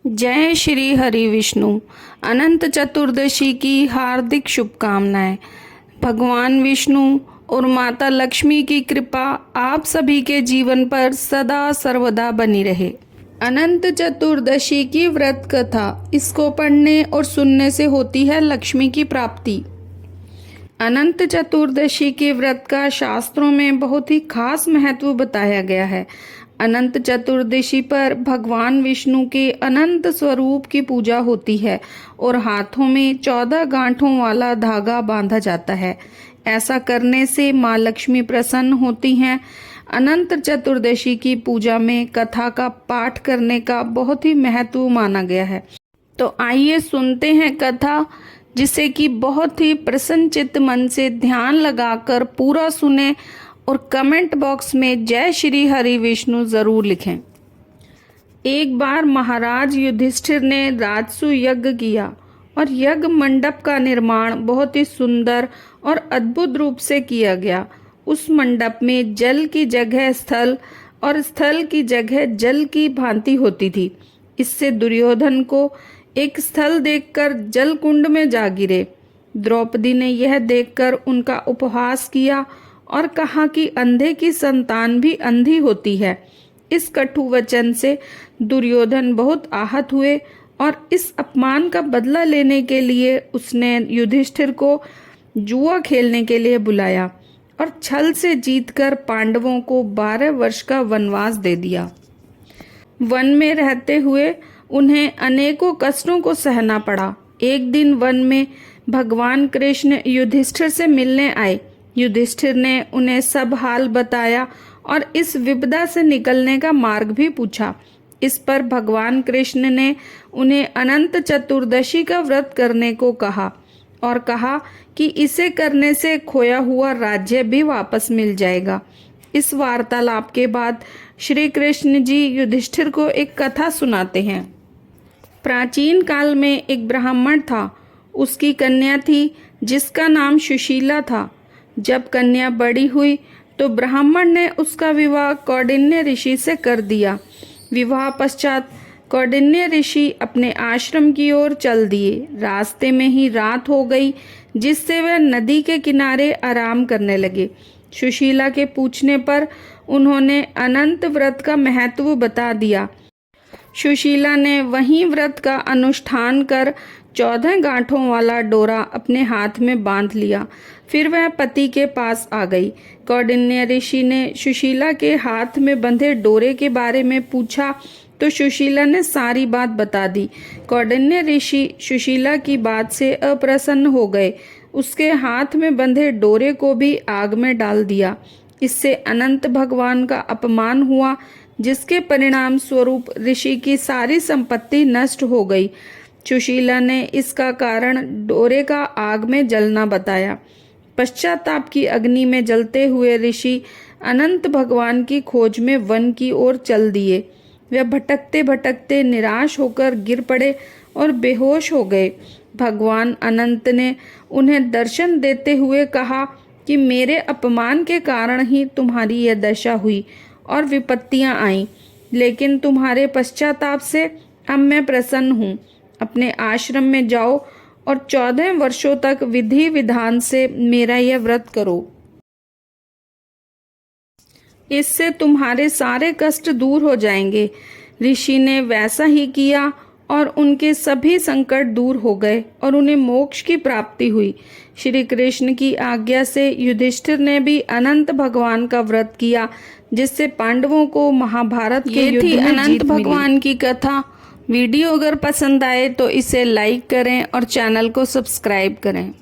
जय श्री हरि विष्णु। अनंत चतुर्दशी की हार्दिक शुभकामनाएं। भगवान विष्णु और माता लक्ष्मी की कृपा आप सभी के जीवन पर सदा सर्वदा बनी रहे। अनंत चतुर्दशी की व्रत कथा, इसको पढ़ने और सुनने से होती है लक्ष्मी की प्राप्ति। अनंत चतुर्दशी के व्रत का शास्त्रों में बहुत ही खास महत्व बताया गया है। अनंत चतुर्दशी पर भगवान विष्णु के अनंत स्वरूप की पूजा होती है और हाथों में 14 गांठों वाला धागा बांधा जाता है। ऐसा करने से माँ लक्ष्मी प्रसन्न होती हैं। अनंत चतुर्दशी की पूजा में कथा का पाठ करने का बहुत ही महत्व माना गया है। तो आइए सुनते हैं कथा, जिसे कि बहुत ही प्रसन्नचित्त मन से ध्यान लगाकर पूरा सुने और कमेंट बॉक्स में जय श्री हरि विष्णु जरूर लिखें। एक बार महाराज युधिष्ठिर ने राजसु यज्ञ किया और यज्ञ मंडप का निर्माण बहुत ही सुंदर और अद्भुत रूप से किया गया। उस मंडप में जल की जगह स्थल और स्थल की जगह जल की भांति होती थी। इससे दुर्योधन को एक स्थल देखकर जल कुंड में जा गिरे। द्रौपदी ने यह देखकर उनका उपहास किया और कहा कि अंधे की संतान भी अंधी होती है। इस कटु वचन से दुर्योधन बहुत आहत हुए और इस अपमान का बदला लेने के लिए उसने युधिष्ठिर को जुआ खेलने के लिए बुलाया और छल से जीतकर पांडवों को 12 वर्ष का वनवास दे दिया। वन में रहते हुए उन्हें अनेकों कष्टों को सहना पड़ा। एक दिन वन में भगवान कृष्ण युधिष्ठिर से मिलने आए। युधिष्ठिर ने उन्हें सब हाल बताया और इस विपदा से निकलने का मार्ग भी पूछा। इस पर भगवान कृष्ण ने उन्हें अनंत चतुर्दशी का व्रत करने को कहा और कहा कि इसे करने से खोया हुआ राज्य भी वापस मिल जाएगा। इस वार्तालाप के बाद श्री कृष्ण जी युधिष्ठिर को एक कथा सुनाते हैं। प्राचीन काल में एक ब्राह्मण था। उसकी कन्या थी जिसका नाम सुशीला था। जब कन्या बड़ी हुई तो ब्राह्मण ने उसका विवाह कौंडिन्य ऋषि से कर दिया। विवाह पश्चात कौंडिन्य ऋषि अपने आश्रम की ओर चल दिए। रास्ते में ही रात हो गई, जिससे वह नदी के किनारे आराम करने लगे। सुशीला के पूछने पर उन्होंने अनंत व्रत का महत्व बता दिया। सुशीला ने वहीं व्रत का अनुष्ठान कर 14 गांठों वाला डोरा अपने हाथ में बांध लिया। फिर वह पति के पास आ गई। कौंडिन्य ऋषि ने सुशीला के हाथ में बंधे डोरे के बारे में पूछा तो सुशीला ने सारी बात बता दी। कौंडिन्य ऋषि सुशीला की बात से अप्रसन्न हो गए। उसके हाथ में बंधे डोरे को भी आग में डाल दिया। इससे अनंत भगवान का अपमान हुआ, जिसके परिणाम स्वरूप ऋषि की सारी संपत्ति नष्ट हो गई। सुशीला ने इसका कारण डोरे का आग में जलना बताया। पश्चाताप की अग्नि में जलते हुए ऋषि अनंत भगवान की खोज में वन की ओर चल दिए। वे भटकते भटकते निराश होकर गिर पड़े और बेहोश हो गए। भगवान अनंत ने उन्हें दर्शन देते हुए कहा कि मेरे अपमान के कारण ही तुम्हारी यह दशा हुई और विपत्तियां आईं, लेकिन तुम्हारे पश्चाताप से अब मैं प्रसन्न हूँ। अपने आश्रम में जाओ और 14 वर्षों तक विधि विधान से मेरा यह व्रत करो। इससे तुम्हारे सारे कष्ट दूर हो जाएंगे। ऋषि ने वैसा ही किया और उनके सभी संकट दूर हो गए और उन्हें मोक्ष की प्राप्ति हुई। श्री कृष्ण की आज्ञा से युधिष्ठिर ने भी अनंत भगवान का व्रत किया, जिससे पांडवों को महाभारत के युद्ध में अनंत भगवान की कथा। वीडियो अगर पसंद आए तो इसे लाइक करें और चैनल को सब्सक्राइब करें।